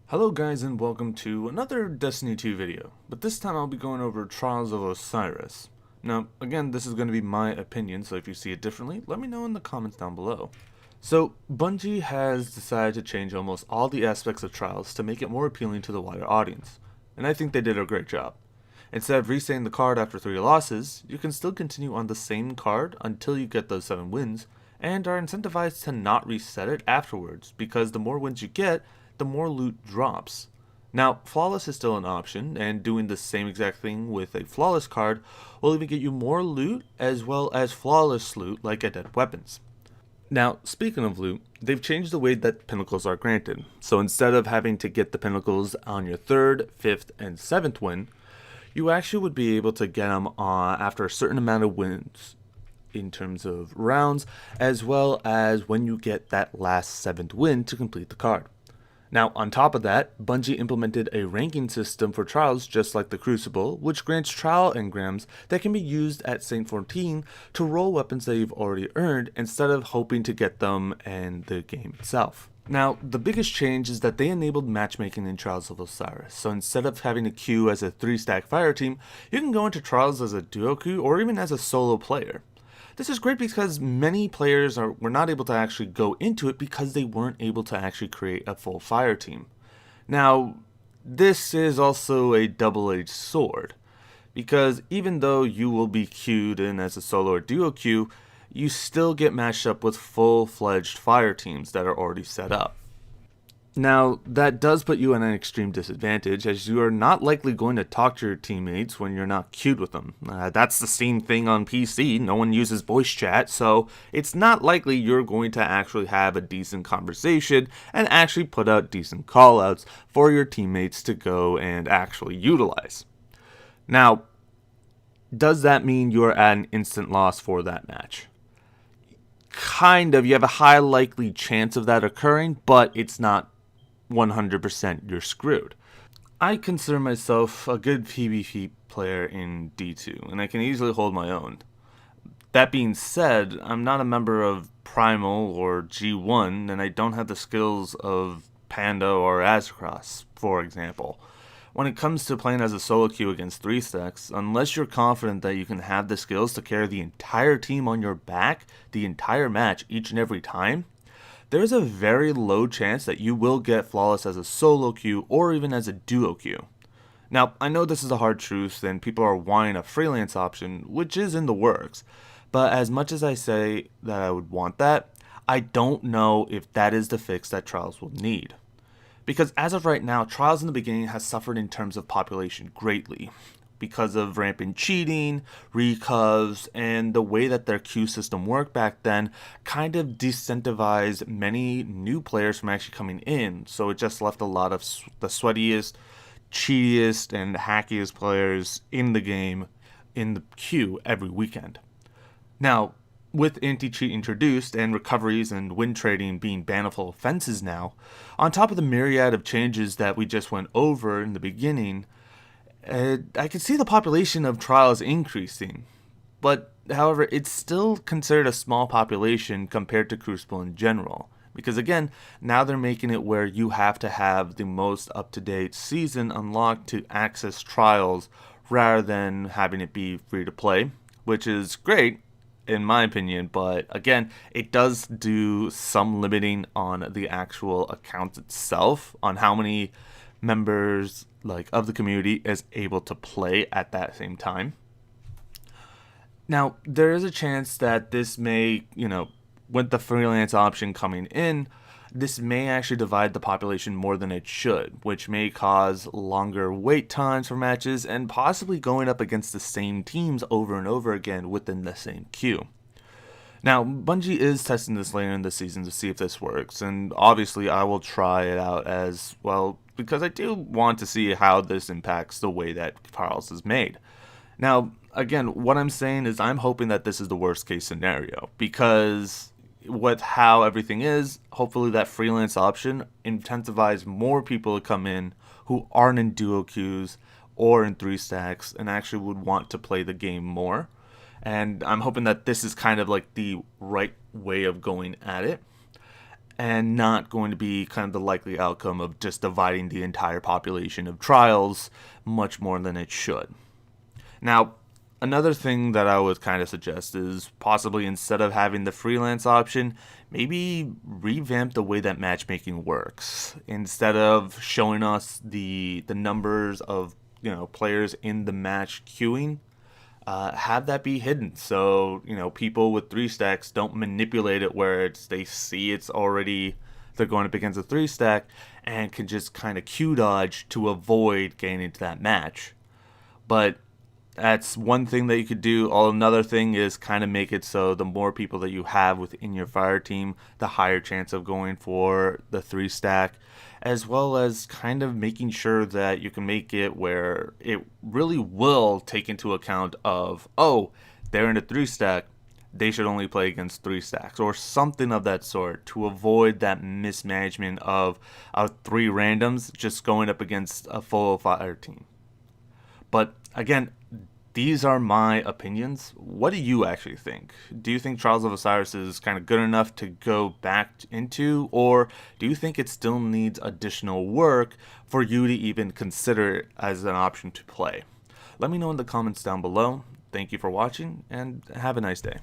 Hello guys and welcome to another Destiny 2 video, but this time I'll be going over Trials of Osiris. Now, again, this is going to be my opinion, so if you see it differently, let me know in the comments down below. So, Bungie has decided to change almost all the aspects of Trials to make it more appealing to the wider audience, and I think they did a great job. Instead of resetting the card after 3 losses, you can still continue on the same card until you get those 7 wins, and are incentivized to not reset it afterwards, because the more wins you get, the more loot drops. Now, Flawless is still an option, and doing the same exact thing with a Flawless card will even get you more loot as well as Flawless loot like Adept Weapons. Now, speaking of loot, they've changed the way that Pinnacles are granted. So instead of having to get the Pinnacles on your 3rd, 5th, and 7th win, you actually would be able to get them after a certain amount of wins in terms of rounds, as well as when you get that last 7th win to complete the card. Now, on top of that, Bungie implemented a ranking system for trials just like the Crucible, which grants trial engrams that can be used at Saint 14 to roll weapons that you've already earned instead of hoping to get them in the game itself. Now, the biggest change is that they enabled matchmaking in Trials of Osiris, so instead of having to queue as a 3-stack fire team, you can go into Trials as a duo queue or even as a solo player. This is great because many players were not able to actually go into it because they weren't able to actually create a full fire team. Now, this is also a double-edged sword, because even though you will be queued in as a solo or duo queue, you still get matched up with full-fledged fire teams that are already set up. Now, that does put you at an extreme disadvantage, as you are not likely going to talk to your teammates when you're not queued with them. That's the same thing on PC, no one uses voice chat, so it's not likely you're going to actually have a decent conversation and actually put out decent callouts for your teammates to go and actually utilize. Now, does that mean you're at an instant loss for that match? Kind of, you have a high likely chance of that occurring, but it's not 100% you're screwed. I consider myself a good PvP player in D2, and I can easily hold my own. That being said, I'm not a member of Primal or G1, and I don't have the skills of Panda or Azrakros, for example. When it comes to playing as a solo queue against 3 stacks, unless you're confident that you can have the skills to carry the entire team on your back the entire match each and every time, there's a very low chance that you will get Flawless as a solo queue or even as a duo queue. Now, I know this is a hard truth and people are wanting a freelance option, which is in the works, but as much as I say that I would want that, I don't know if that is the fix that Trials will need. Because as of right now, Trials in the beginning has suffered in terms of population greatly, because of rampant cheating, recovs, and the way that their queue system worked back then kind of decentivized many new players from actually coming in, so it just left a lot of the sweatiest, cheatiest, and hackiest players in the game in the queue every weekend. Now, with anti-cheat introduced and recoveries and win trading being bannable offenses now, on top of the myriad of changes that we just went over in the beginning, I can see the population of trials increasing, but however, it's still considered a small population compared to Crucible in general. Because again, now they're making it where you have to have the most up-to-date season unlocked to access trials rather than having it be free to play, which is great in my opinion, but again, it does do some limiting on the actual account itself, on how many members of the community is able to play at that same time. Now, there is a chance that this may, with the freelance option coming in, this may actually divide the population more than it should, which may cause longer wait times for matches and possibly going up against the same teams over and over again within the same queue. Now, Bungie is testing this later in the season to see if this works, and obviously I will try it out as well, because I do want to see how this impacts the way that Trials is made. Now, again, what I'm saying is I'm hoping that this is the worst case scenario, because with how everything is, hopefully that freelance option incentivizes more people to come in who aren't in duo queues or in 3 stacks and actually would want to play the game more. And I'm hoping that this is kind of like the right way of going at it. and not going to be kind of the likely outcome of just dividing the entire population of trials much more than it should. Now, another thing that I would kind of suggest is possibly instead of having the freelance option, maybe revamp the way that matchmaking works. Instead of showing us the numbers of players in the match queuing, have that be hidden, so people with 3 stacks don't manipulate it where they see it's already they're going up against a 3 stack and can just kind of queue dodge to avoid getting into that match. But that's one thing that you could do. Another thing is kind of make it so the more people that you have within your fire team, the higher chance of going for the 3 stack, as well as kind of making sure that you can make it where it really will take into account of, oh, they're in a 3 stack, they should only play against 3 stacks, or something of that sort, to avoid that mismanagement of 3 randoms just going up against a full fire team. But again, these are my opinions. What do you actually think? Do you think Trials of Osiris is kind of good enough to go back into, or do you think it still needs additional work for you to even consider it as an option to play? Let me know in the comments down below. Thank you for watching, and have a nice day.